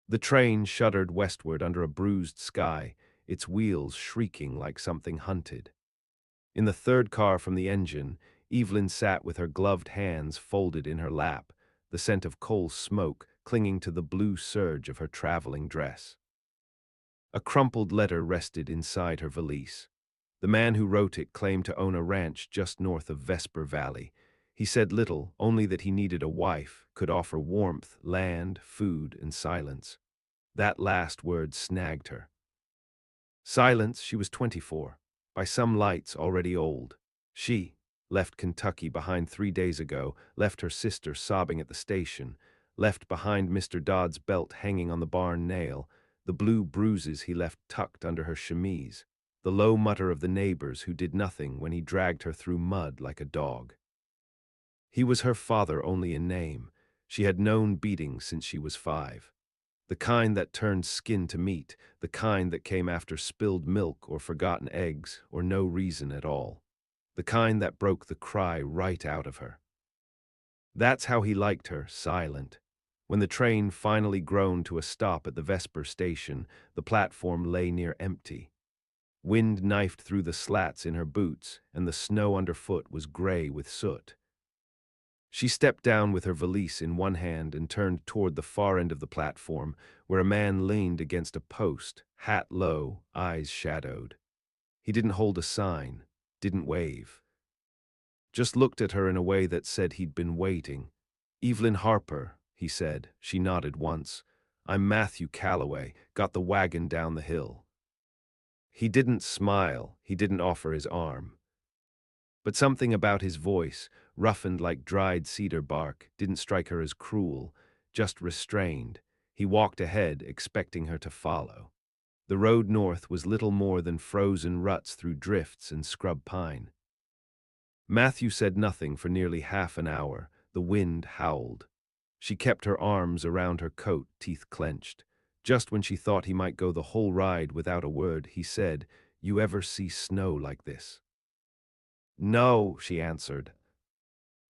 The train shuddered westward under a bruised sky, its wheels shrieking like something hunted. In the third car from the engine, Evelyn sat with her gloved hands folded in her lap, the scent of coal smoke clinging to the blue serge of her traveling dress. A crumpled letter rested inside her valise. The man who wrote it claimed to own a ranch just north of Vesper Valley. He said little, only that he needed a wife, could offer warmth, land, food, and silence. That last word snagged her. Silence, she was 24, by some lights already old. She left Kentucky behind 3 days ago, left her sister sobbing at the station, left behind Mr. Dodd's belt hanging on the barn nail, the blue bruises he left tucked under her chemise, the low mutter of the neighbors who did nothing when he dragged her through mud like a dog. He was her father only in name. She had known beating since she was 5. The kind that turned skin to meat, the kind that came after spilled milk or forgotten eggs or no reason at all. The kind that broke the cry right out of her. That's how he liked her, silent. When the train finally groaned to a stop at the Vesper station, the platform lay near empty. Wind knifed through the slats in her boots, and the snow underfoot was gray with soot. She stepped down with her valise in one hand and turned toward the far end of the platform, where a man leaned against a post, hat low, eyes shadowed. He didn't hold a sign, didn't wave. Just looked at her in a way that said he'd been waiting. "Evelyn Harper," he said. She nodded once. "I'm Matthew Calloway, got the wagon down the hill." He didn't smile, he didn't offer his arm. But something about his voice, roughened like dried cedar bark, didn't strike her as cruel, just restrained. He walked ahead, expecting her to follow. The road north was little more than frozen ruts through drifts and scrub pine. Matthew said nothing for nearly half an hour. The wind howled. She kept her arms around her coat, teeth clenched. Just when she thought he might go the whole ride without a word, he said, "You ever see snow like this?" "No," she answered.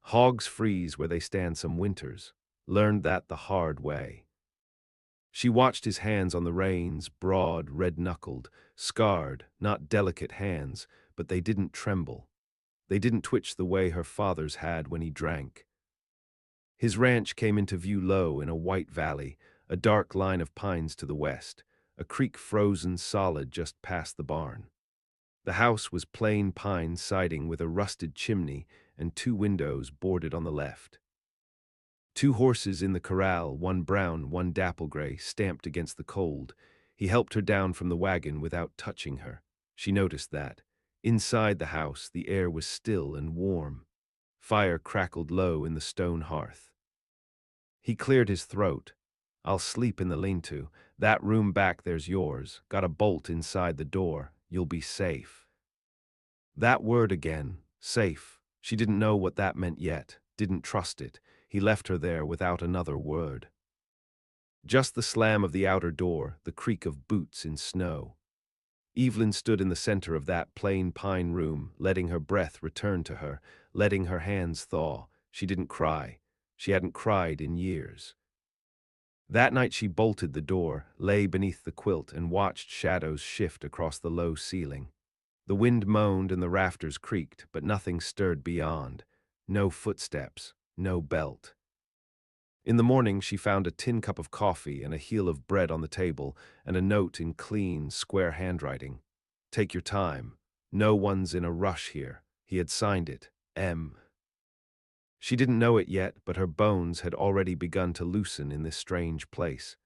"Hogs freeze where they stand some winters. Learned that the hard way." She watched his hands on the reins, broad, red-knuckled, scarred, not delicate hands, but they didn't tremble. They didn't twitch the way her father's had when he drank. His ranch came into view low in a white valley, a dark line of pines to the west, a creek frozen solid just past the barn. The house was plain pine siding with a rusted chimney and 2 windows boarded on the left. 2 horses in the corral, one brown, one dapple-gray, stamped against the cold. He helped her down from the wagon without touching her. She noticed that. Inside the house, the air was still and warm. Fire crackled low in the stone hearth. He cleared his throat. "I'll sleep in the lean-to. That room back there's yours. Got a bolt inside the door. You'll be safe." That word again, safe. She didn't know what that meant yet, didn't trust it. He left her there without another word. Just the slam of the outer door, the creak of boots in snow. Evelyn stood in the center of that plain pine room, letting her breath return to her, letting her hands thaw. She didn't cry. She hadn't cried in years. That night she bolted the door, lay beneath the quilt, and watched shadows shift across the low ceiling. The wind moaned and the rafters creaked, but nothing stirred beyond. No footsteps, no belt. In the morning she found a tin cup of coffee and a heel of bread on the table, and a note in clean, square handwriting. "Take your time. No one's in a rush here." He had signed it, M. She didn't know it yet, but her bones had already begun to loosen in this strange place.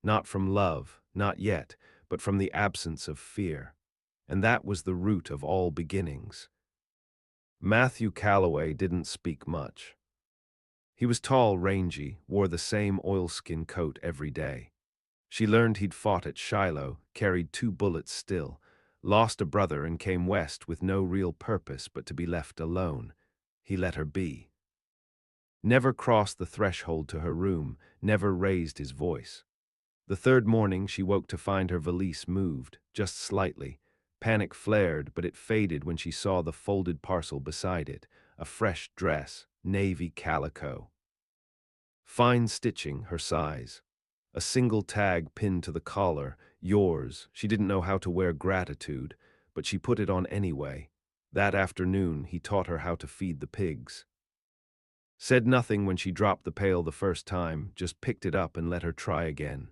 Not from love, not yet, but from the absence of fear. And that was the root of all beginnings. Matthew Calloway didn't speak much. He was tall, rangy, wore the same oilskin coat every day. She learned he'd fought at Shiloh, carried 2 bullets still, lost a brother and came west with no real purpose but to be left alone. He let her be. Never crossed the threshold to her room, never raised his voice. The third morning she woke to find her valise moved, just slightly. Panic flared, but it faded when she saw the folded parcel beside it, a fresh dress, navy calico. Fine stitching, her size. A single tag pinned to the collar, yours. She didn't know how to wear gratitude, but she put it on anyway. That afternoon, he taught her how to feed the pigs. Said nothing when she dropped the pail the first time, just picked it up and let her try again.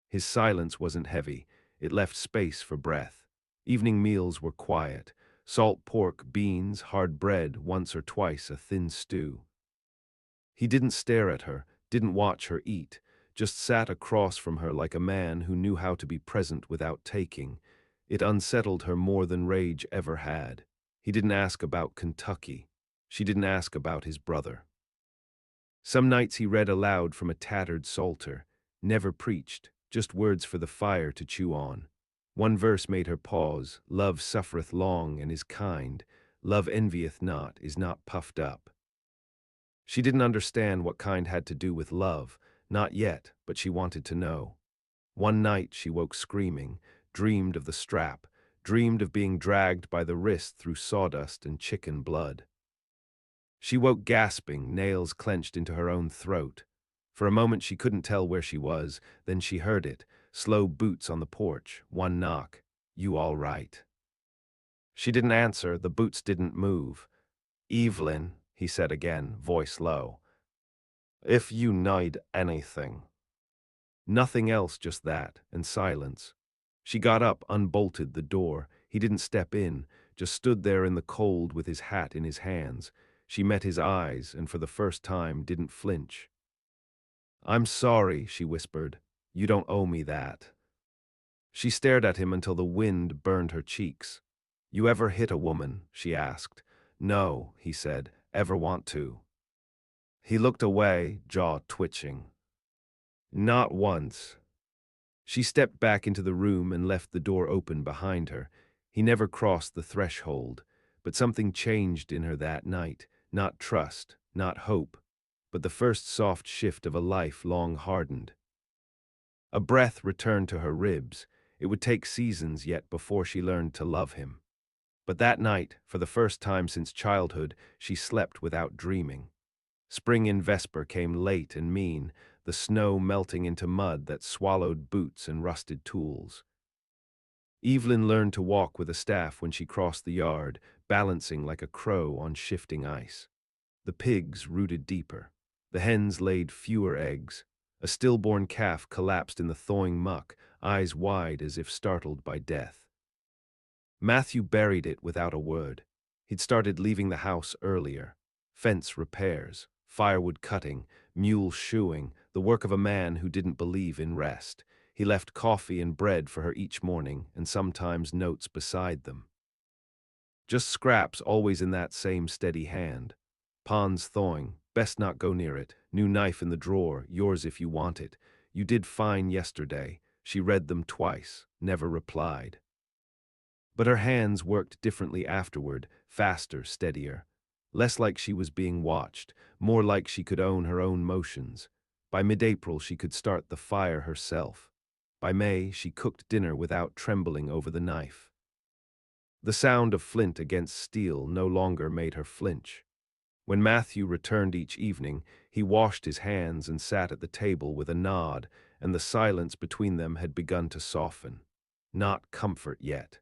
His silence wasn't heavy. It left space for breath. Evening meals were quiet. Salt pork, beans, hard bread, once or twice a thin stew. He didn't stare at her, didn't watch her eat, just sat across from her like a man who knew how to be present without taking. It unsettled her more than rage ever had. He didn't ask about Kentucky. She didn't ask about his brother. Some nights he read aloud from a tattered psalter, never preached, just words for the fire to chew on. One verse made her pause: love suffereth long and is kind, love envieth not, is not puffed up. She didn't understand what kind had to do with love, not yet, but she wanted to know. One night she woke screaming, dreamed of the strap, dreamed of being dragged by the wrist through sawdust and chicken blood. She woke gasping, nails clenched into her own throat. For a moment she couldn't tell where she was, then she heard it, slow boots on the porch, one knock. You all right? She didn't answer, the boots didn't move. Evelyn, he said again, voice low. If you need anything. Nothing else, just that, and silence. She got up, unbolted the door. He didn't step in, just stood there in the cold with his hat in his hands. She met his eyes, and for the first time didn't flinch. I'm sorry, she whispered. You don't owe me that. She stared at him until the wind burned her cheeks. You ever hit a woman? She asked. No, he said. Ever want to? He looked away, jaw twitching. Not once. She stepped back into the room and left the door open behind her. He never crossed the threshold, but something changed in her that night. Not trust, not hope, but the first soft shift of a life long hardened. A breath returned to her ribs. It would take seasons yet before she learned to love him. But that night, for the first time since childhood, she slept without dreaming. Spring in Vesper came late and mean, the snow melting into mud that swallowed boots and rusted tools. Evelyn learned to walk with a staff when she crossed the yard, balancing like a crow on shifting ice. The pigs rooted deeper. The hens laid fewer eggs. A stillborn calf collapsed in the thawing muck, eyes wide as if startled by death. Matthew buried it without a word. He'd started leaving the house earlier. Fence repairs, firewood cutting, mule shoeing, the work of a man who didn't believe in rest. He left coffee and bread for her each morning, and sometimes notes beside them. Just scraps, always in that same steady hand. Pond's thawing, best not go near it. New knife in the drawer, yours if you want it. You did fine yesterday. She read them twice, never replied. But her hands worked differently afterward, faster, steadier. Less like she was being watched, more like she could own her own motions. By mid-April she could start the fire herself. By May she cooked dinner without trembling over the knife. The sound of flint against steel no longer made her flinch. When Matthew returned each evening, he washed his hands and sat at the table with a nod, and the silence between them had begun to soften. Not comfort yet,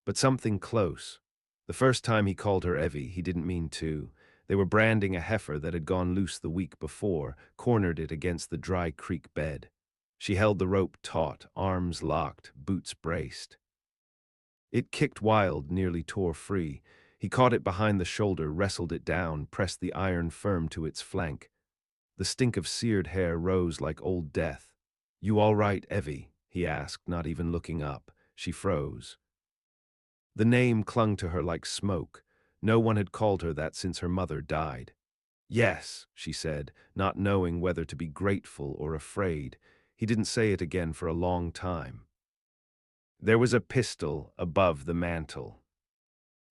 but something close. The first time he called her Evie, he didn't mean to. They were branding a heifer that had gone loose the week before, cornered it against the dry creek bed. She held the rope taut, arms locked, boots braced. It kicked wild, nearly tore free. He caught it behind the shoulder, wrestled it down, pressed the iron firm to its flank. The stink of seared hair rose like old death. You all right, Evie? He asked, not even looking up. She froze. The name clung to her like smoke. No one had called her that since her mother died. Yes, she said, not knowing whether to be grateful or afraid. He didn't say it again for a long time. There was a pistol above the mantel.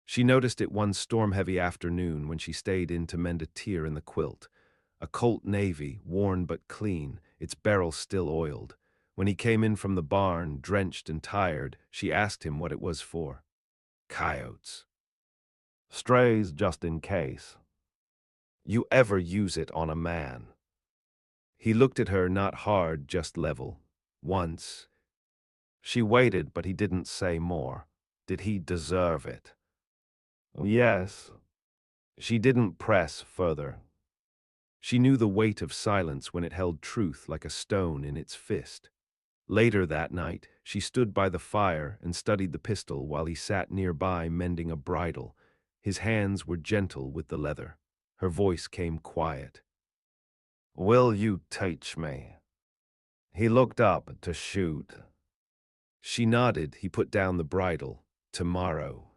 She noticed it one storm-heavy afternoon when she stayed in to mend a tear in the quilt. A Colt Navy, worn but clean, its barrel still oiled. When he came in from the barn, drenched and tired, she asked him what it was for. Coyotes. Strays just in case. You ever use it on a man? He looked at her, not hard, just level. Once. She waited, but he didn't say more. Did he deserve it? Yes. She didn't press further. She knew the weight of silence when it held truth like a stone in its fist. Later that night, she stood by the fire and studied the pistol while he sat nearby mending a bridle. His hands were gentle with the leather. Her voice came quiet. Will you teach me? He looked up to shoot. She nodded. He put down the bridle. Tomorrow.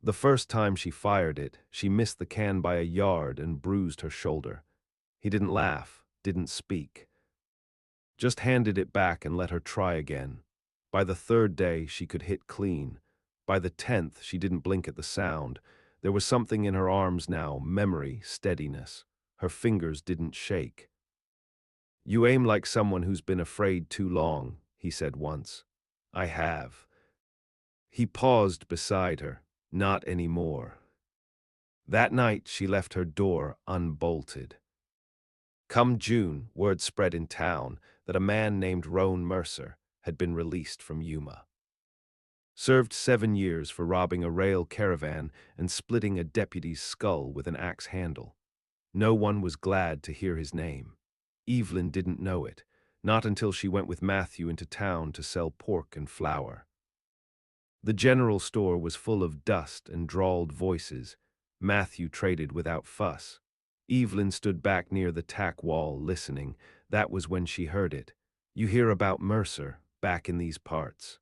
The first time she fired it, she missed the can by a yard and bruised her shoulder. He didn't laugh, didn't speak. Just handed it back and let her try again. By the third day, she could hit clean. By the 10th, she didn't blink at the sound. There was something in her arms now, memory, steadiness. Her fingers didn't shake. You aim like someone who's been afraid too long, he said once. I have. He paused beside her. Not anymore. That night, she left her door unbolted. Come June, word spread in town that a man named Roan Mercer had been released from Yuma. Served 7 years for robbing a rail caravan and splitting a deputy's skull with an axe handle. No one was glad to hear his name. Evelyn didn't know it, not until she went with Matthew into town to sell pork and flour. The general store was full of dust and drawled voices. Matthew traded without fuss. Evelyn stood back near the tack wall, listening. That was when she heard it. You hear about Mercer, back in these parts.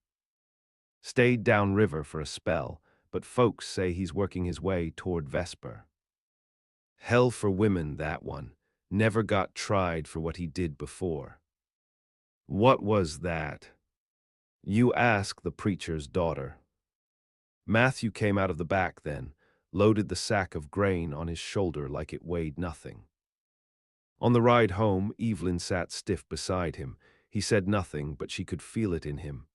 Stayed downriver for a spell, but folks say he's working his way toward Vesper. Hell for women, that one. Never got tried for what he did before. What was that? You ask the preacher's daughter. Matthew came out of the back then, loaded the sack of grain on his shoulder like it weighed nothing. On the ride home, Evelyn sat stiff beside him. He said nothing, but she could feel it in him.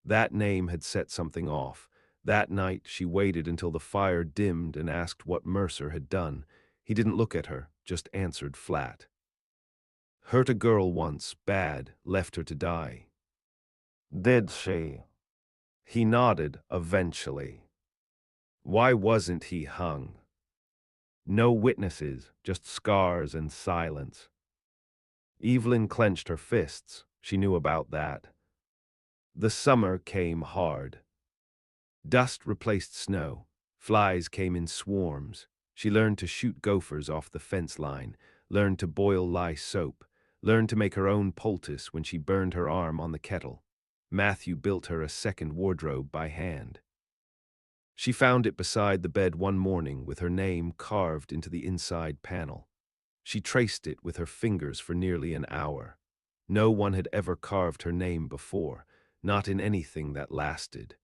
That name had set something off. That night, she waited until the fire dimmed and asked what Mercer had done. He didn't look at her, just answered flat. Hurt a girl once, bad, left her to die. Did she? He nodded, eventually. Why wasn't he hung? No witnesses, just scars and silence. Evelyn clenched her fists. She knew about that. The summer came hard. Dust replaced snow. Flies came in swarms. She learned to shoot gophers off the fence line, learned to boil lye soap, learned to make her own poultice when she burned her arm on the kettle. Matthew built her a second wardrobe by hand. She found it beside the bed one morning with her name carved into the inside panel. She traced it with her fingers for nearly an hour. No one had ever carved her name before, not in anything that lasted.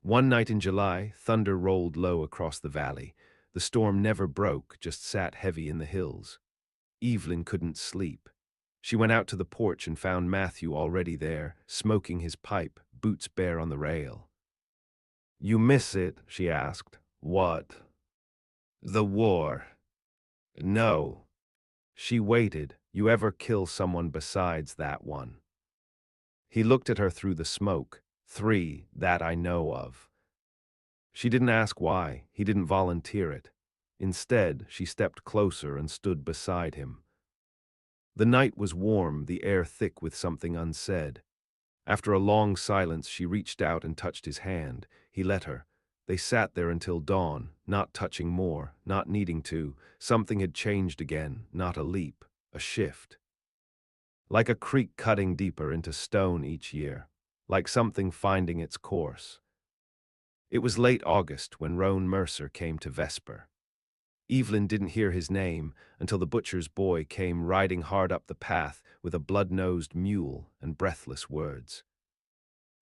One night in July, thunder rolled low across the valley. The storm never broke, just sat heavy in the hills. Evelyn couldn't sleep. She went out to the porch and found Matthew already there, smoking his pipe, boots bare on the rail. You miss it? She asked. What? The war. No. She waited. You ever kill someone besides that one? He looked at her through the smoke. 3, that I know of. She didn't ask why. He didn't volunteer it. Instead, she stepped closer and stood beside him. The night was warm, the air thick with something unsaid. After a long silence, she reached out and touched his hand. He let her. They sat there until dawn, not touching more, not needing to. Something had changed again, not a leap, a shift. Like a creek cutting deeper into stone each year, like something finding its course. It was late August when Roan Mercer came to Vesper. Evelyn didn't hear his name until the butcher's boy came riding hard up the path with a blood-nosed mule and breathless words.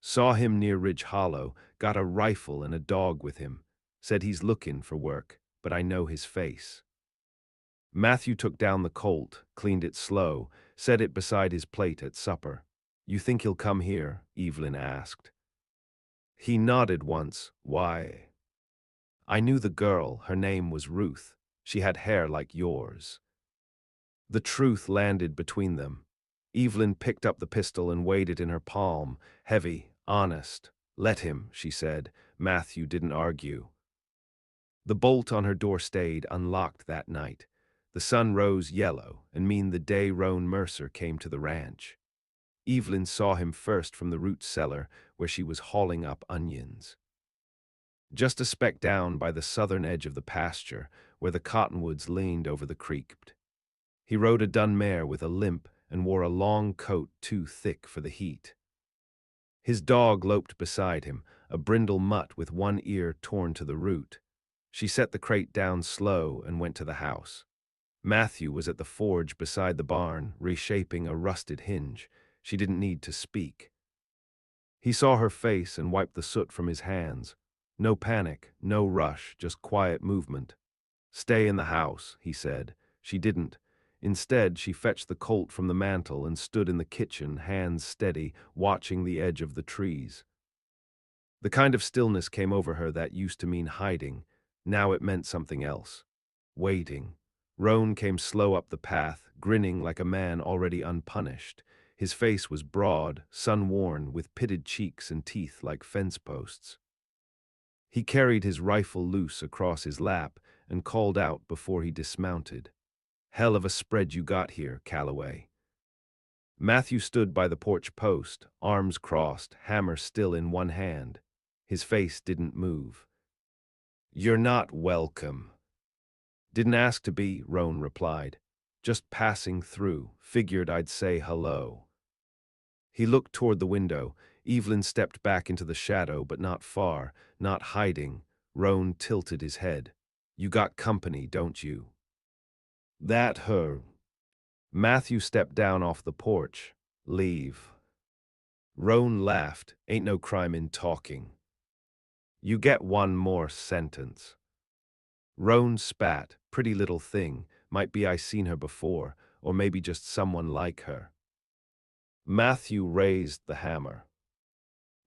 Saw him near Ridge Hollow, got a rifle and a dog with him. Said he's looking for work, but I know his face. Matthew took down the colt, cleaned it slow, set it beside his plate at supper. You think he'll come here? Evelyn asked. He nodded once. Why? I knew the girl. Her name was Ruth. She had hair like yours. The truth landed between them. Evelyn picked up the pistol and weighed it in her palm, heavy, honest. "Let him," she said. Matthew didn't argue. The bolt on her door stayed unlocked that night. The sun rose yellow, and mean the day Roan Mercer came to the ranch. Evelyn saw him first from the root cellar, where she was hauling up onions. Just a speck down by the southern edge of the pasture, where the cottonwoods leaned over the creek. He rode a dun mare with a limp and wore a long coat too thick for the heat. His dog loped beside him, a brindle mutt with one ear torn to the root. She set the crate down slow and went to the house. Matthew was at the forge beside the barn, reshaping a rusted hinge. She didn't need to speak. He saw her face and wiped the soot from his hands. No panic, no rush, just quiet movement. "Stay in the house," he said. She didn't. Instead, she fetched the colt from the mantel and stood in the kitchen, hands steady, watching the edge of the trees. The kind of stillness came over her that used to mean hiding. Now it meant something else. Waiting. Roan came slow up the path, grinning like a man already unpunished. His face was broad, sun-worn, with pitted cheeks and teeth like fence posts. He carried his rifle loose across his lap and called out before he dismounted. "Hell of a spread you got here, Calloway." Matthew stood by the porch post, arms crossed, hammer still in one hand. His face didn't move. "You're not welcome." "Didn't ask to be," Roan replied. "Just passing through, figured I'd say hello." He looked toward the window. Evelyn stepped back into the shadow, but not far, not hiding. Roan tilted his head. "You got company, don't you?" "That her." Matthew stepped down off the porch. "Leave." Roan laughed. "Ain't no crime in talking." "You get one more sentence." Roan spat. "Pretty little thing. Might be I seen her before, or maybe just someone like her." Matthew raised the hammer.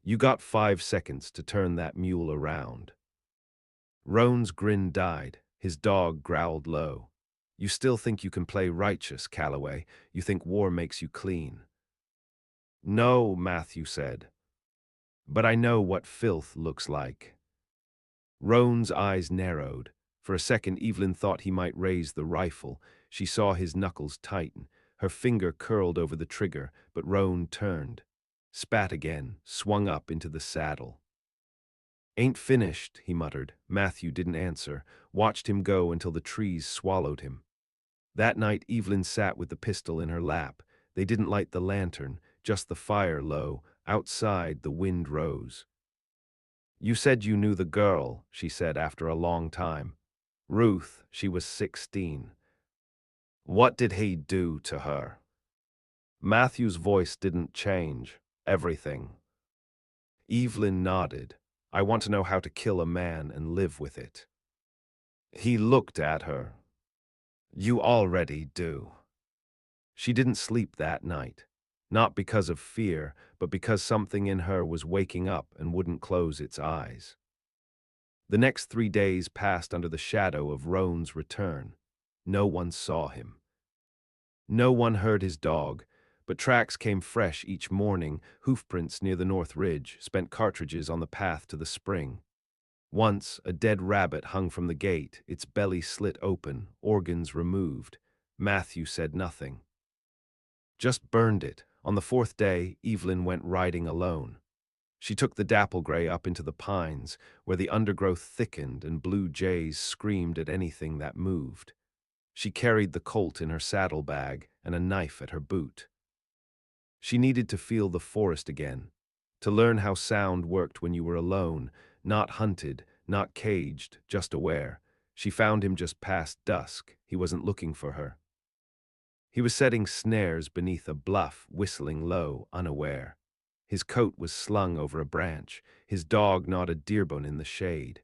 "You got 5 seconds to turn that mule around." Roan's grin died. His dog growled low. "You still think you can play righteous, Calloway? You think war makes you clean?" "No," Matthew said. "But I know what filth looks like." Roan's eyes narrowed. For a second, Evelyn thought he might raise the rifle. She saw his knuckles tighten. Her finger curled over the trigger, but Roan turned. Spat again, swung up into the saddle. "Ain't finished," he muttered. Matthew didn't answer, watched him go until the trees swallowed him. That night, Evelyn sat with the pistol in her lap. They didn't light the lantern, just the fire low. Outside, the wind rose. "You said you knew the girl," she said after a long time. "Ruth, she was 16. What did he do to her?" Matthew's voice didn't change. "Everything." Evelyn nodded. "I want to know how to kill a man and live with it." He looked at her. "You already do." She didn't sleep that night. Not because of fear, but because something in her was waking up and wouldn't close its eyes. The next 3 days passed under the shadow of Roan's return. No one saw him. No one heard his dog, but tracks came fresh each morning, hoofprints near the North Ridge, spent cartridges on the path to the spring. Once, a dead rabbit hung from the gate, its belly slit open, organs removed. Matthew said nothing. Just burned it. On the 4th day, Evelyn went riding alone. She took the Dapplegray up into the pines, where the undergrowth thickened and blue jays screamed at anything that moved. She carried the colt in her saddlebag and a knife at her boot. She needed to feel the forest again, to learn how sound worked when you were alone, not hunted, not caged, just aware. She found him just past dusk. He wasn't looking for her. He was setting snares beneath a bluff, whistling low, unaware. His coat was slung over a branch. His dog gnawed a deerbone in the shade.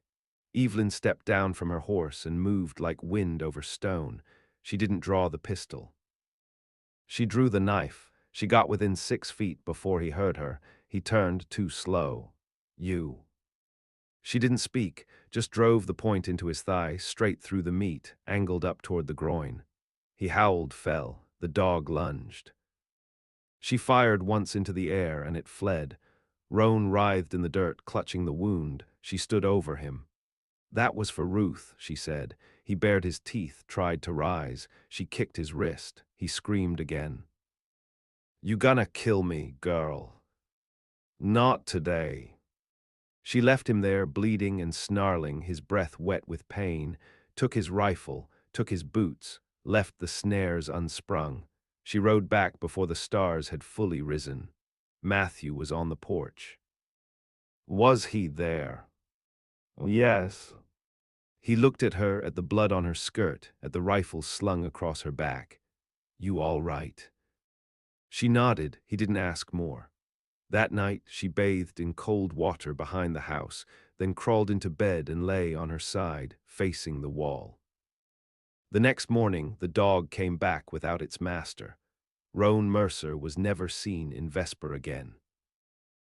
Evelyn stepped down from her horse and moved like wind over stone. She didn't draw the pistol. She drew the knife. She got within 6 feet before he heard her. He turned too slow. "You." She didn't speak, just drove the point into his thigh, straight through the meat, angled up toward the groin. He howled, fell. The dog lunged. She fired once into the air, and it fled. Roan writhed in the dirt, clutching the wound. She stood over him. That was for Ruth, she said. He bared his teeth, tried to rise. She kicked his wrist. He screamed again. You gonna kill me, girl? Not today. She left him there, bleeding and snarling, his breath wet with pain, took his rifle, took his boots, left the snares unsprung. She rode back before the stars had fully risen. Matthew was on the porch. Was he there? Yes. He looked at her, at the blood on her skirt, at the rifle slung across her back. You all right? She nodded. He didn't ask more. That night she bathed in cold water behind the house, then crawled into bed and lay on her side, facing the wall. The next morning the dog came back without its master. Roan Mercer was never seen in Vesper again.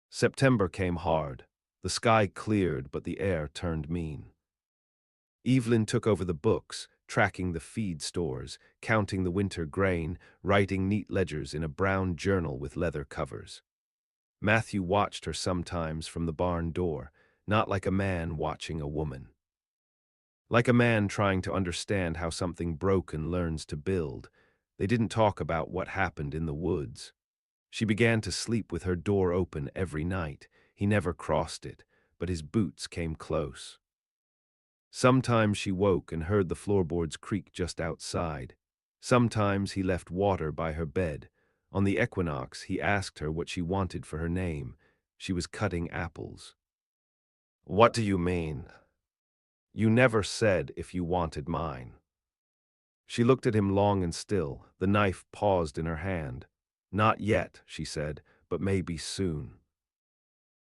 September came hard. The sky cleared, but the air turned mean. Evelyn took over the books, tracking the feed stores, counting the winter grain, writing neat ledgers in a brown journal with leather covers. Matthew watched her sometimes from the barn door, not like a man watching a woman. Like a man trying to understand how something broken learns to build. They didn't talk about what happened in the woods. She began to sleep with her door open every night. He never crossed it, but his boots came close. Sometimes she woke and heard the floorboards creak just outside. Sometimes he left water by her bed. On the equinox, he asked her what she wanted for her name. She was cutting apples. What do you mean? You never said if you wanted mine. She looked at him long and still, the knife paused in her hand. Not yet, she said, but maybe soon.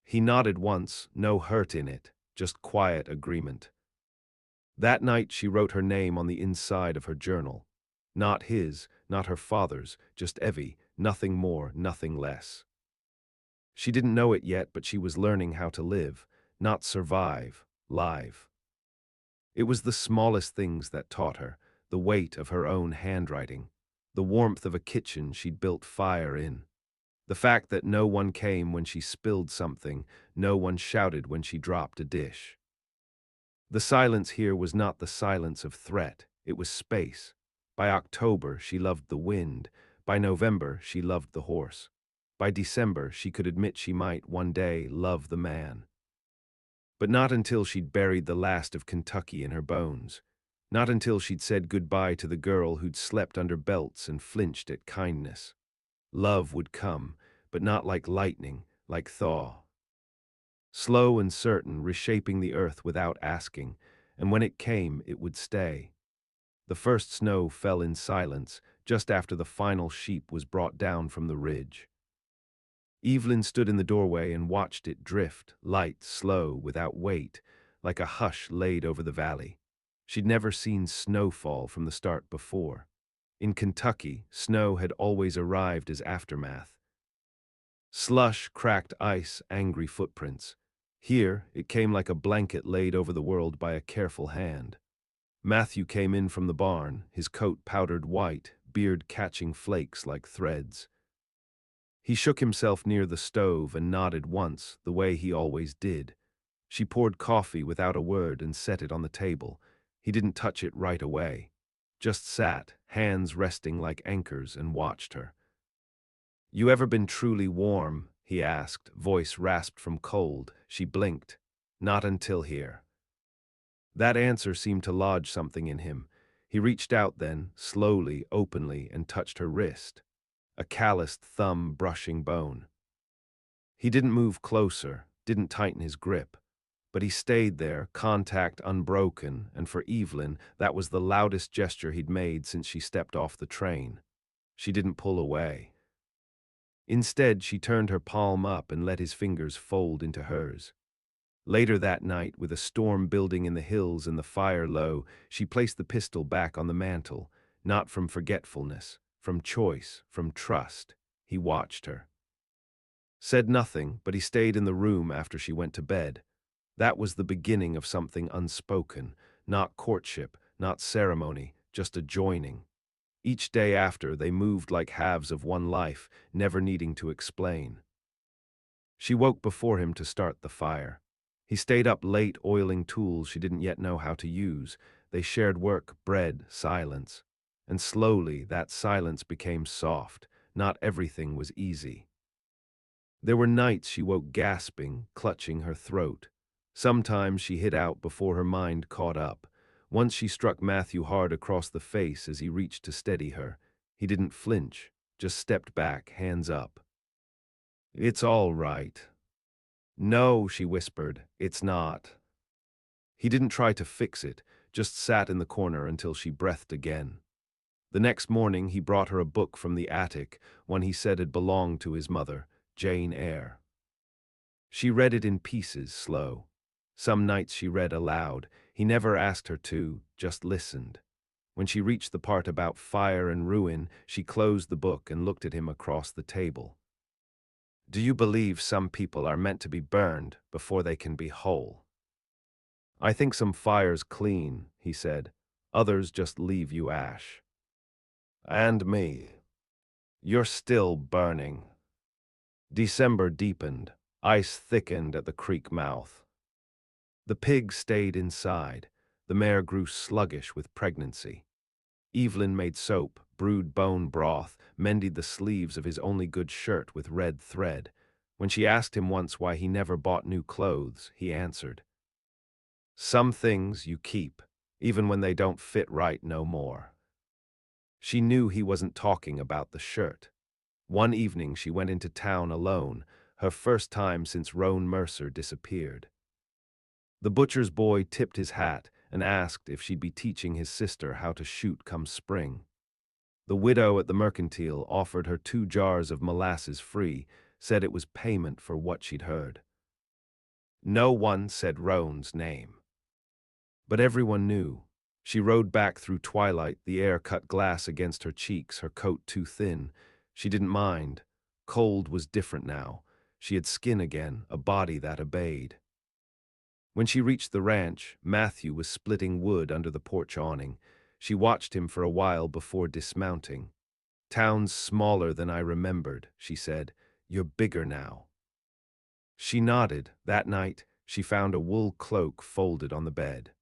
He nodded once, no hurt in it, just quiet agreement. That night she wrote her name on the inside of her journal. Not his, not her father's, just Evie, nothing more, nothing less. She didn't know it yet, but she was learning how to live, not survive, live. It was the smallest things that taught her, the weight of her own handwriting, the warmth of a kitchen she'd built fire in, the fact that no one came when she spilled something, no one shouted when she dropped a dish. The silence here was not the silence of threat, it was space. By October, she loved the wind. By November, she loved the horse. By December, she could admit she might, one day, love the man. But not until she'd buried the last of Kentucky in her bones. Not until she'd said goodbye to the girl who'd slept under belts and flinched at kindness. Love would come, but not like lightning, like thaw. Slow and certain, reshaping the earth without asking, and when it came, it would stay. The first snow fell in silence, just after the final sheep was brought down from the ridge. Evelyn stood in the doorway and watched it drift, light, slow, without weight, like a hush laid over the valley. She'd never seen snowfall from the start before. In Kentucky, snow had always arrived as aftermath. Slush, cracked ice, angry footprints. Here, it came like a blanket laid over the world by a careful hand. Matthew came in from the barn, his coat powdered white, beard catching flakes like threads. He shook himself near the stove and nodded once, the way he always did. She poured coffee without a word and set it on the table. He didn't touch it right away. Just sat, hands resting like anchors, and watched her. You ever been truly warm? He asked, voice rasped from cold. She blinked. Not until here. That answer seemed to lodge something in him. He reached out then, slowly, openly, and touched her wrist. A calloused thumb brushing bone. He didn't move closer, didn't tighten his grip. But he stayed there, contact unbroken, and for Evelyn, that was the loudest gesture he'd made since she stepped off the train. She didn't pull away. Instead, she turned her palm up and let his fingers fold into hers. Later that night, with a storm building in the hills and the fire low, she placed the pistol back on the mantel, not from forgetfulness, from choice, from trust. He watched her. Said nothing, but he stayed in the room after she went to bed. That was the beginning of something unspoken, not courtship, not ceremony, just a joining. Each day after, they moved like halves of one life, never needing to explain. She woke before him to start the fire. He stayed up late oiling tools she didn't yet know how to use. They shared work, bread, silence. And slowly that silence became soft. Not everything was easy. There were nights she woke gasping, clutching her throat. Sometimes she hid out before her mind caught up. Once she struck Matthew hard across the face as he reached to steady her. He didn't flinch, just stepped back, hands up. "It's all right." "No," she whispered, "it's not." He didn't try to fix it, just sat in the corner until she breathed again. The next morning he brought her a book from the attic, one he said had belonged to his mother, Jane Eyre. She read it in pieces, slow. Some nights she read aloud. He never asked her to, just listened. When she reached the part about fire and ruin, she closed the book and looked at him across the table. "Do you believe some people are meant to be burned before they can be whole?" "I think some fires clean," he said. "Others just leave you ash." "And me. You're still burning." December deepened. Ice thickened at the creek mouth. The pig stayed inside. The mare grew sluggish with pregnancy. Evelyn made soap, brewed bone broth, mended the sleeves of his only good shirt with red thread. When she asked him once why he never bought new clothes, he answered, "Some things you keep, even when they don't fit right no more." She knew he wasn't talking about the shirt. One evening she went into town alone, her first time since Roan Mercer disappeared. The butcher's boy tipped his hat and asked if she'd be teaching his sister how to shoot come spring. The widow at the mercantile offered her 2 jars of molasses free, said it was payment for what she'd heard. No one said Roan's name. But everyone knew. She rode back through twilight, the air cut glass against her cheeks, her coat too thin. She didn't mind. Cold was different now. She had skin again, a body that obeyed. When she reached the ranch, Matthew was splitting wood under the porch awning. She watched him for a while before dismounting. "Town's smaller than I remembered," she said. "You're bigger now." She nodded. That night, she found a wool cloak folded on the bed.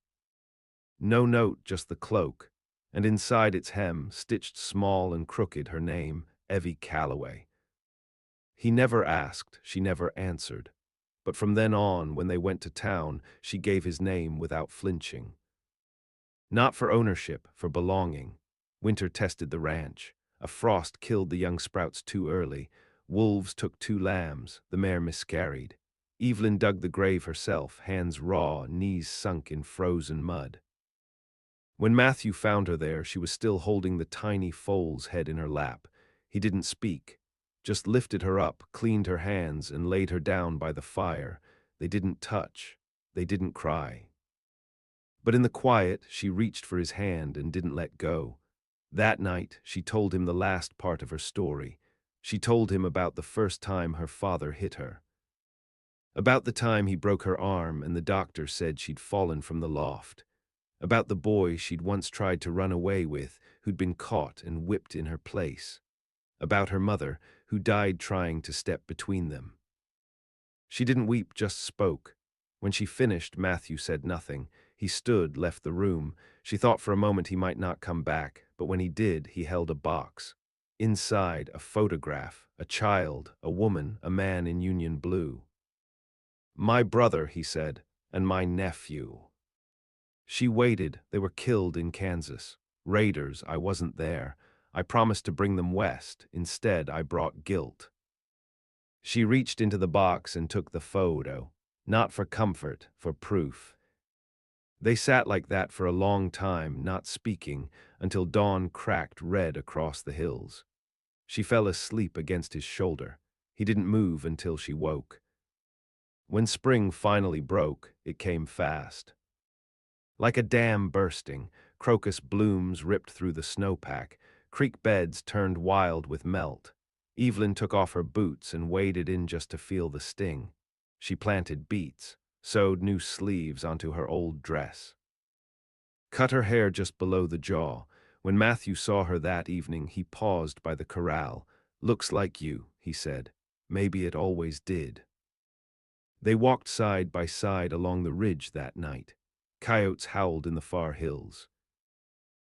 No note, just the cloak, and inside its hem, stitched small and crooked, her name, Evie Calloway. He never asked, she never answered. But from then on, when they went to town, she gave his name without flinching. Not for ownership, for belonging. Winter tested the ranch. A frost killed the young sprouts too early. Wolves took 2 lambs. The mare miscarried. Evelyn dug the grave herself, hands raw, knees sunk in frozen mud. When Matthew found her there, she was still holding the tiny foal's head in her lap. He didn't speak, just lifted her up, cleaned her hands, and laid her down by the fire. They didn't touch. They didn't cry. But in the quiet, she reached for his hand and didn't let go. That night, she told him the last part of her story. She told him about the first time her father hit her. About the time he broke her arm and the doctor said she'd fallen from the loft. About the boy she'd once tried to run away with, who'd been caught and whipped in her place. About her mother, who died trying to step between them. She didn't weep, just spoke. When she finished, Matthew said nothing. He stood, left the room. She thought for a moment he might not come back, but when he did, he held a box. Inside, a photograph, a child, a woman, a man in Union blue. "My brother," he said, "and my nephew." She waited. They were killed in Kansas. Raiders, I wasn't there. I promised to bring them west. Instead, I brought guilt. She reached into the box and took the photo. Not for comfort, for proof. They sat like that for a long time, not speaking, until dawn cracked red across the hills. She fell asleep against his shoulder. He didn't move until she woke. When spring finally broke, it came fast. Like a dam bursting, crocus blooms ripped through the snowpack, creek beds turned wild with melt. Evelyn took off her boots and waded in just to feel the sting. She planted beets, sewed new sleeves onto her old dress. Cut her hair just below the jaw. When Matthew saw her that evening, he paused by the corral. "Looks like you," he said. "Maybe it always did." They walked side by side along the ridge that night. Coyotes howled in the far hills.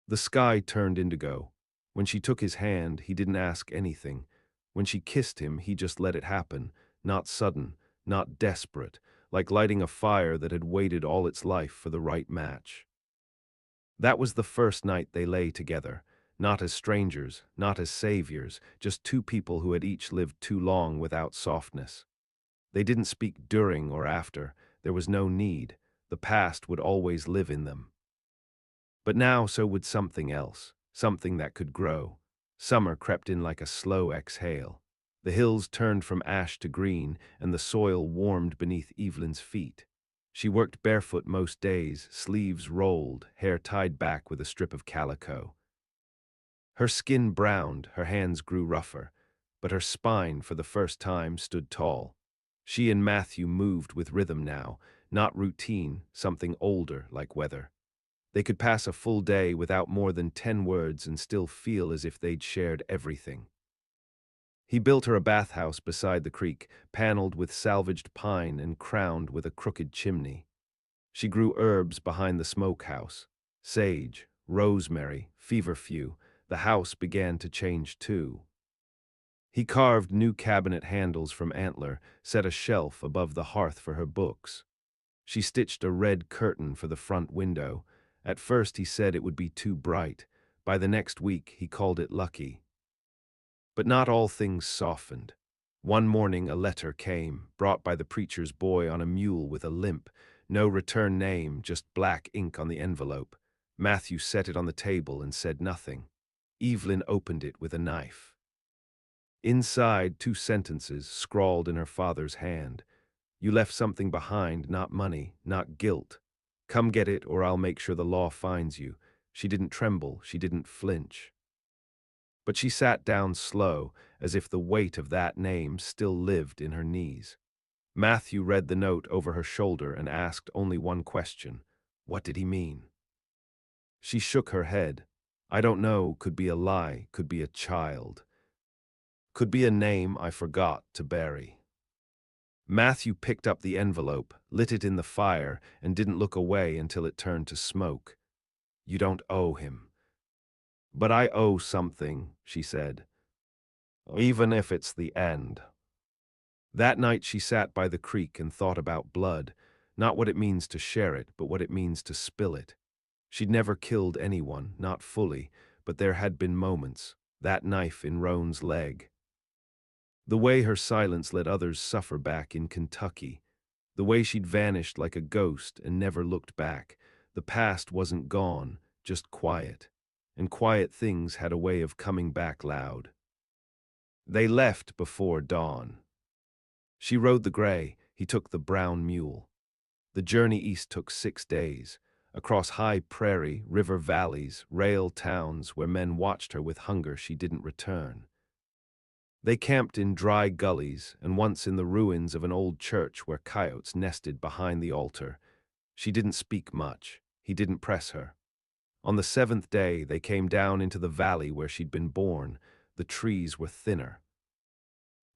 The sky turned indigo. When she took his hand, he didn't ask anything. When she kissed him, he just let it happen, not sudden, not desperate, like lighting a fire that had waited all its life for the right match. That was the first night they lay together, not as strangers, not as saviors, just two people who had each lived too long without softness. They didn't speak during or after. There was no need. The past would always live in them. But now so would something else, something that could grow. Summer crept in like a slow exhale. The hills turned from ash to green, and the soil warmed beneath Evelyn's feet. She worked barefoot most days, sleeves rolled, hair tied back with a strip of calico. Her skin browned, her hands grew rougher, but her spine, for the first time, stood tall. She and Matthew moved with rhythm now, not routine, something older, like weather. They could pass a full day without more than 10 words and still feel as if they'd shared everything. He built her a bathhouse beside the creek, paneled with salvaged pine and crowned with a crooked chimney. She grew herbs behind the smokehouse. Sage, rosemary, feverfew. The house began to change too. He carved new cabinet handles from antler, set a shelf above the hearth for her books. She stitched a red curtain for the front window. At first he said it would be too bright. By the next week he called it lucky. But not all things softened. One morning a letter came, brought by the preacher's boy on a mule with a limp. No return name, just black ink on the envelope. Matthew set it on the table and said nothing. Evelyn opened it with a knife. Inside, 2 sentences scrawled in her father's hand. "You left something behind, not money, not guilt. Come get it or I'll make sure the law finds you." She didn't tremble, she didn't flinch. But she sat down slow, as if the weight of that name still lived in her knees. Matthew read the note over her shoulder and asked only one question. What did he mean? She shook her head. "I don't know, could be a lie, could be a child. Could be a name I forgot to bury." Matthew picked up the envelope, lit it in the fire, and didn't look away until it turned to smoke. "You don't owe him." "But I owe something," she said. "Even if it's the end." That night she sat by the creek and thought about blood, not what it means to share it, but what it means to spill it. She'd never killed anyone, not fully, but there had been moments. That knife in Roan's leg. The way her silence let others suffer back in Kentucky. The way she'd vanished like a ghost and never looked back. The past wasn't gone, just quiet. And quiet things had a way of coming back loud. They left before dawn. She rode the gray, he took the brown mule. The journey east took 6 days, across high prairie, river valleys, rail towns where men watched her with hunger she didn't return. They camped in dry gullies and once in the ruins of an old church where coyotes nested behind the altar. She didn't speak much. He didn't press her. On the 7th day, they came down into the valley where she'd been born. The trees were thinner.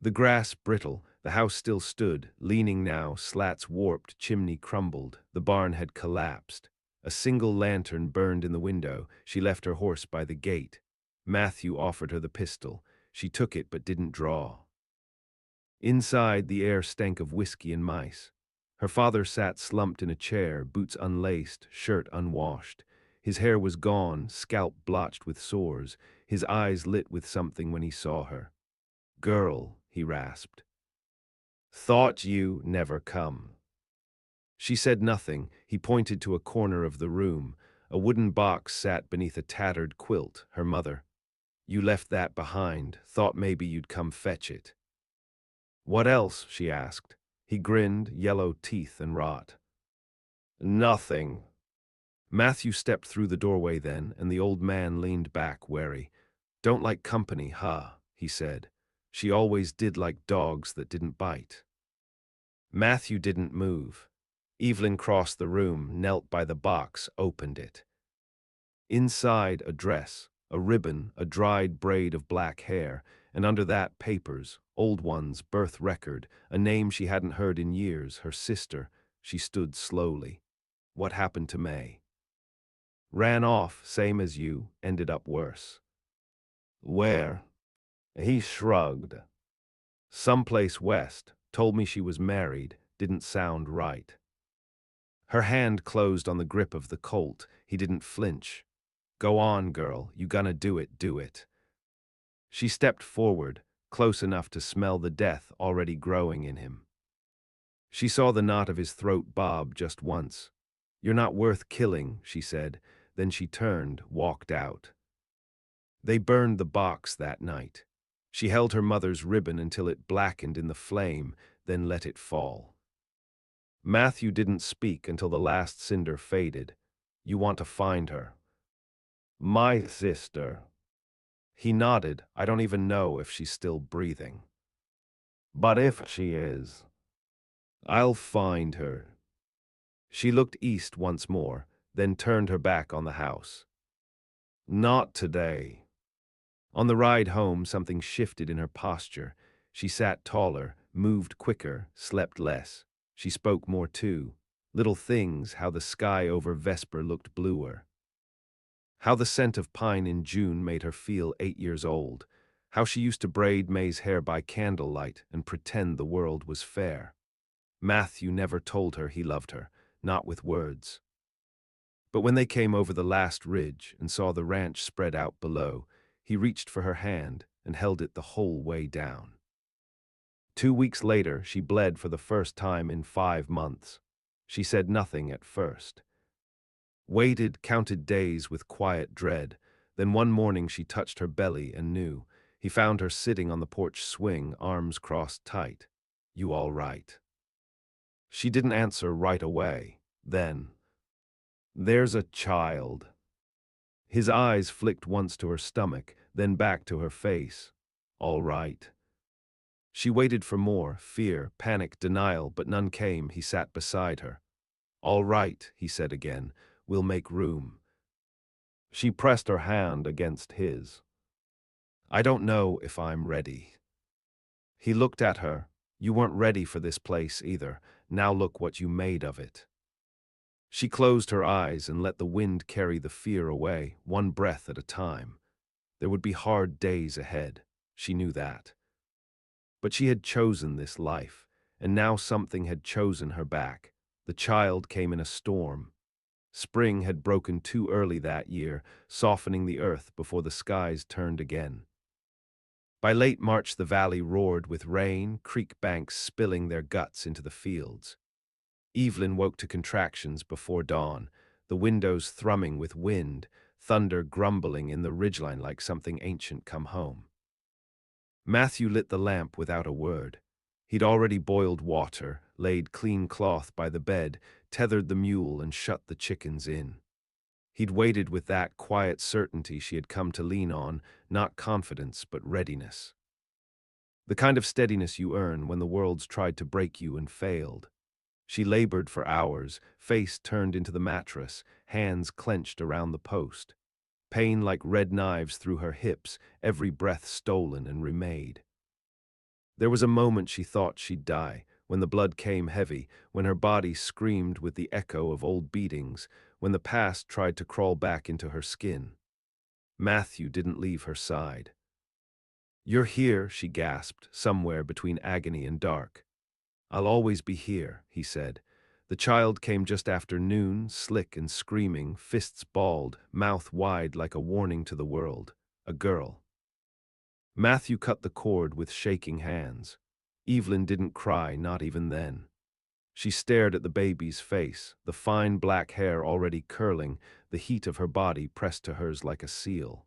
The grass brittle, the house still stood, leaning now, slats warped, chimney crumbled, the barn had collapsed. A single lantern burned in the window. She left her horse by the gate. Matthew offered her the pistol. She took it but didn't draw. Inside, the air stank of whiskey and mice. Her father sat slumped in a chair, boots unlaced, shirt unwashed. His hair was gone, scalp blotched with sores, his eyes lit with something when he saw her. "Girl," he rasped. "Thought you never come." She said nothing. He pointed to a corner of the room. A wooden box sat beneath a tattered quilt, her mother. "You left that behind, thought maybe you'd come fetch it." "What else?" she asked. He grinned, yellow teeth and rot. "Nothing." Matthew stepped through the doorway then, and the old man leaned back, wary. "Don't like company, huh?" he said. "She always did like dogs that didn't bite." Matthew didn't move. Evelyn crossed the room, knelt by the box, opened it. Inside, a dress, a ribbon, a dried braid of black hair, and under that papers, old ones, birth record, a name she hadn't heard in years, her sister. She stood slowly. What happened to May? Ran off, same as you, ended up worse. Where? He shrugged. Someplace west, told me she was married, didn't sound right. Her hand closed on the grip of the Colt. He didn't flinch. Go on, girl, you gonna do it, do it. She stepped forward, close enough to smell the death already growing in him. She saw the knot of his throat bob just once. You're not worth killing, she said. Then she turned, walked out. They burned the box that night. She held her mother's ribbon until it blackened in the flame, then let it fall. Matthew didn't speak until the last cinder faded. You want to find her. My sister. He nodded. I don't even know if she's still breathing. But if she is, I'll find her. She looked east once more, then turned her back on the house. Not today. On the ride home, something shifted in her posture. She sat taller, moved quicker, slept less. She spoke more too. Little things, how the sky over Vesper looked bluer. How the scent of pine in June made her feel 8 years old. How she used to braid May's hair by candlelight and pretend the world was fair. Matthew never told her he loved her, not with words. But when they came over the last ridge and saw the ranch spread out below, he reached for her hand and held it the whole way down. 2 weeks later, she bled for the first time in 5 months. She said nothing at first. Waited, counted days with quiet dread. Then one morning she touched her belly and knew. He found her sitting on the porch swing, arms crossed tight. You all right? She didn't answer right away. Then, there's a child. His eyes flicked once to her stomach, then back to her face. All right. She waited for more, fear, panic, denial, but none came. He sat beside her. All right, he said again. We'll make room. She pressed her hand against his. I don't know if I'm ready. He looked at her. You weren't ready for this place either. Now look what you made of it. She closed her eyes and let the wind carry the fear away, one breath at a time. There would be hard days ahead. She knew that. But she had chosen this life, and now something had chosen her back. The child came in a storm. Spring had broken too early that year, softening the earth before the skies turned again. By late March the valley roared with rain, creek banks spilling their guts into the fields. Evelyn woke to contractions before dawn, the windows thrumming with wind, thunder grumbling in the ridgeline like something ancient come home. Matthew lit the lamp without a word. He'd already boiled water, laid clean cloth by the bed, tethered the mule and shut the chickens in. He'd waited with that quiet certainty she had come to lean on, not confidence but readiness. The kind of steadiness you earn when the world's tried to break you and failed. She labored for hours, face turned into the mattress, hands clenched around the post. Pain like red knives through her hips, every breath stolen and remade. There was a moment she thought she'd die, when the blood came heavy, when her body screamed with the echo of old beatings, when the past tried to crawl back into her skin. Matthew didn't leave her side. You're here, she gasped, somewhere between agony and dark. I'll always be here, he said. The child came just after noon, slick and screaming, fists balled, mouth wide like a warning to the world. A girl. Matthew cut the cord with shaking hands. Evelyn didn't cry, not even then. She stared at the baby's face, the fine black hair already curling, the heat of her body pressed to hers like a seal.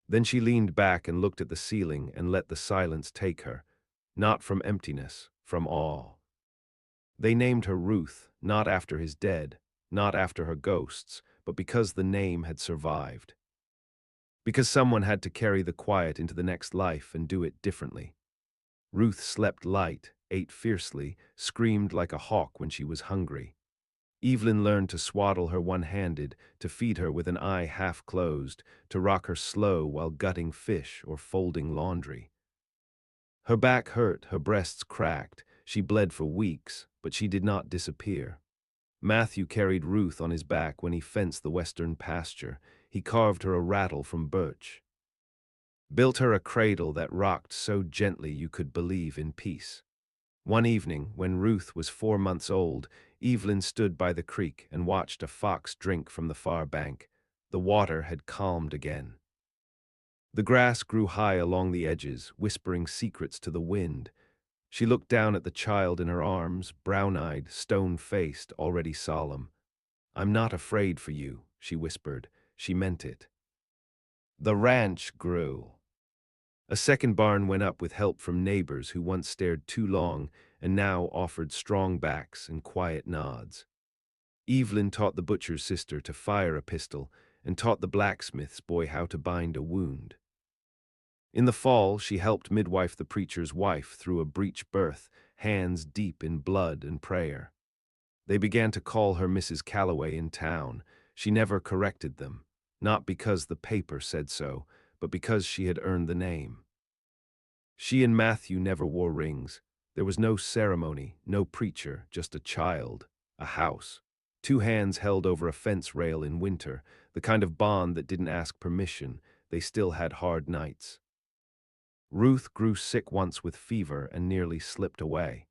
Then she leaned back and looked at the ceiling and let the silence take her, not from emptiness, from awe. They named her Ruth, not after his dead, not after her ghosts, but because the name had survived. Because someone had to carry the quiet into the next life and do it differently. Ruth slept light, ate fiercely, screamed like a hawk when she was hungry. Evelyn learned to swaddle her one-handed, to feed her with an eye half closed, to rock her slow while gutting fish or folding laundry. Her back hurt, her breasts cracked, she bled for weeks, but she did not disappear. Matthew carried Ruth on his back when he fenced the western pasture. He carved her a rattle from birch, built her a cradle that rocked so gently you could believe in peace. One evening, when Ruth was 4 months old, Evelyn stood by the creek and watched a fox drink from the far bank. The water had calmed again. The grass grew high along the edges, whispering secrets to the wind. She looked down at the child in her arms, brown-eyed, stone-faced, already solemn. "I'm not afraid for you," she whispered. She meant it. The ranch grew. A second barn went up with help from neighbors who once stared too long and now offered strong backs and quiet nods. Evelyn taught the butcher's sister to fire a pistol and taught the blacksmith's boy how to bind a wound. In the fall, she helped midwife the preacher's wife through a breech birth, hands deep in blood and prayer. They began to call her Mrs. Calloway in town. She never corrected them, not because the paper said so, but because she had earned the name. She and Matthew never wore rings. There was no ceremony, no preacher, just a child, a house. Two hands held over a fence rail in winter, the kind of bond that didn't ask permission. They still had hard nights. Ruth grew sick once with fever and nearly slipped away.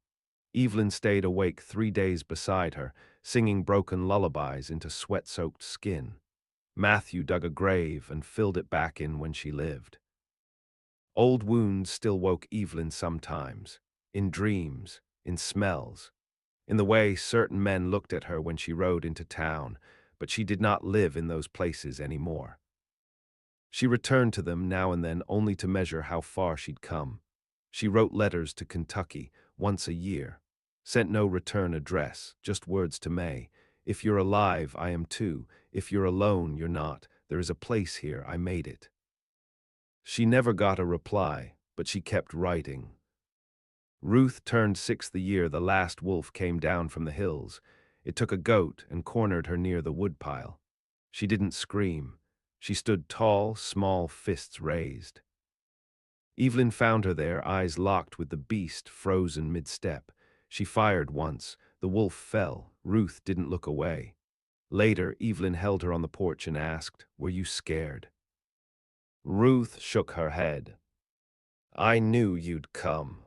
Evelyn stayed awake 3 days beside her, singing broken lullabies into sweat-soaked skin. Matthew dug a grave and filled it back in when she lived. Old wounds still woke Evelyn sometimes, in dreams, in smells, in the way certain men looked at her when she rode into town, but she did not live in those places anymore. She returned to them now and then only to measure how far she'd come. She wrote letters to Kentucky once a year, sent no return address, just words to May. "If you're alive, I am too. If you're alone, you're not. There is a place here, I made it." She never got a reply, but she kept writing. Ruth turned 6 the year the last wolf came down from the hills. It took a goat and cornered her near the woodpile. She didn't scream. She stood tall, small fists raised. Evelyn found her there, eyes locked with the beast frozen mid-step. She fired once. The wolf fell. Ruth didn't look away. Later, Evelyn held her on the porch and asked, "Were you scared?" Ruth shook her head. "I knew you'd come."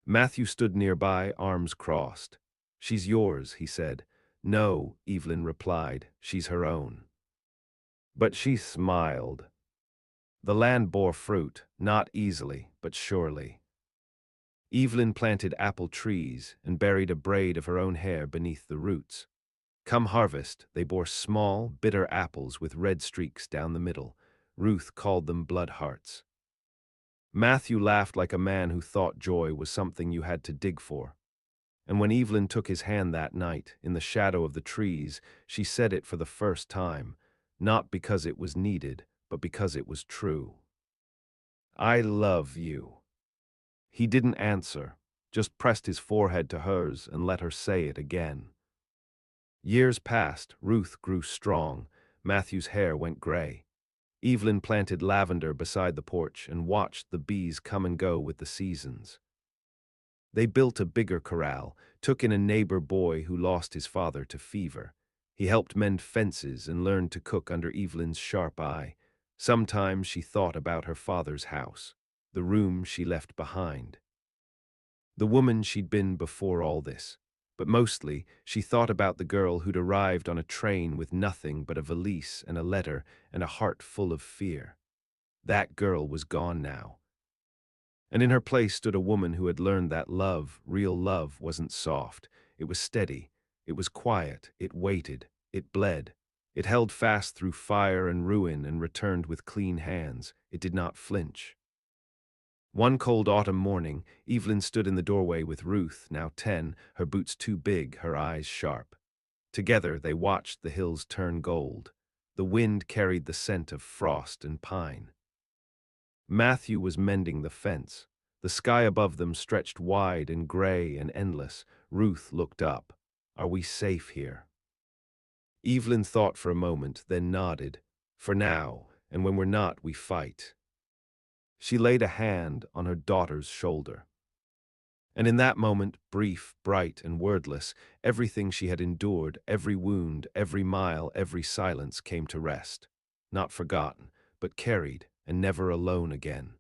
Matthew stood nearby, arms crossed. "She's yours," he said. "No," Evelyn replied, "she's her own." But she smiled. The land bore fruit, not easily, but surely. Evelyn planted apple trees and buried a braid of her own hair beneath the roots. Come harvest, they bore small, bitter apples with red streaks down the middle. Ruth called them blood hearts. Matthew laughed like a man who thought joy was something you had to dig for. And when Evelyn took his hand that night, in the shadow of the trees, she said it for the first time, not because it was needed, but because it was true. "I love you." He didn't answer, just pressed his forehead to hers and let her say it again. Years passed, Ruth grew strong, Matthew's hair went gray. Evelyn planted lavender beside the porch and watched the bees come and go with the seasons. They built a bigger corral, took in a neighbor boy who lost his father to fever. He helped mend fences and learned to cook under Evelyn's sharp eye. Sometimes she thought about her father's house, the room she left behind, the woman she'd been before all this. But mostly, she thought about the girl who'd arrived on a train with nothing but a valise and a letter and a heart full of fear. That girl was gone now. And in her place stood a woman who had learned that love, real love, wasn't soft. It was steady. It was quiet. It waited. It bled. It held fast through fire and ruin and returned with clean hands. It did not flinch. One cold autumn morning, Evelyn stood in the doorway with Ruth, now 10, her boots too big, her eyes sharp. Together they watched the hills turn gold. The wind carried the scent of frost and pine. Matthew was mending the fence. The sky above them stretched wide and gray and endless. Ruth looked up. Are we safe here? Evelyn thought for a moment, then nodded. For now, and when we're not, we fight. She laid a hand on her daughter's shoulder. And in that moment, brief, bright, and wordless, everything she had endured, every wound, every mile, every silence came to rest. Not forgotten, but carried, and never alone again.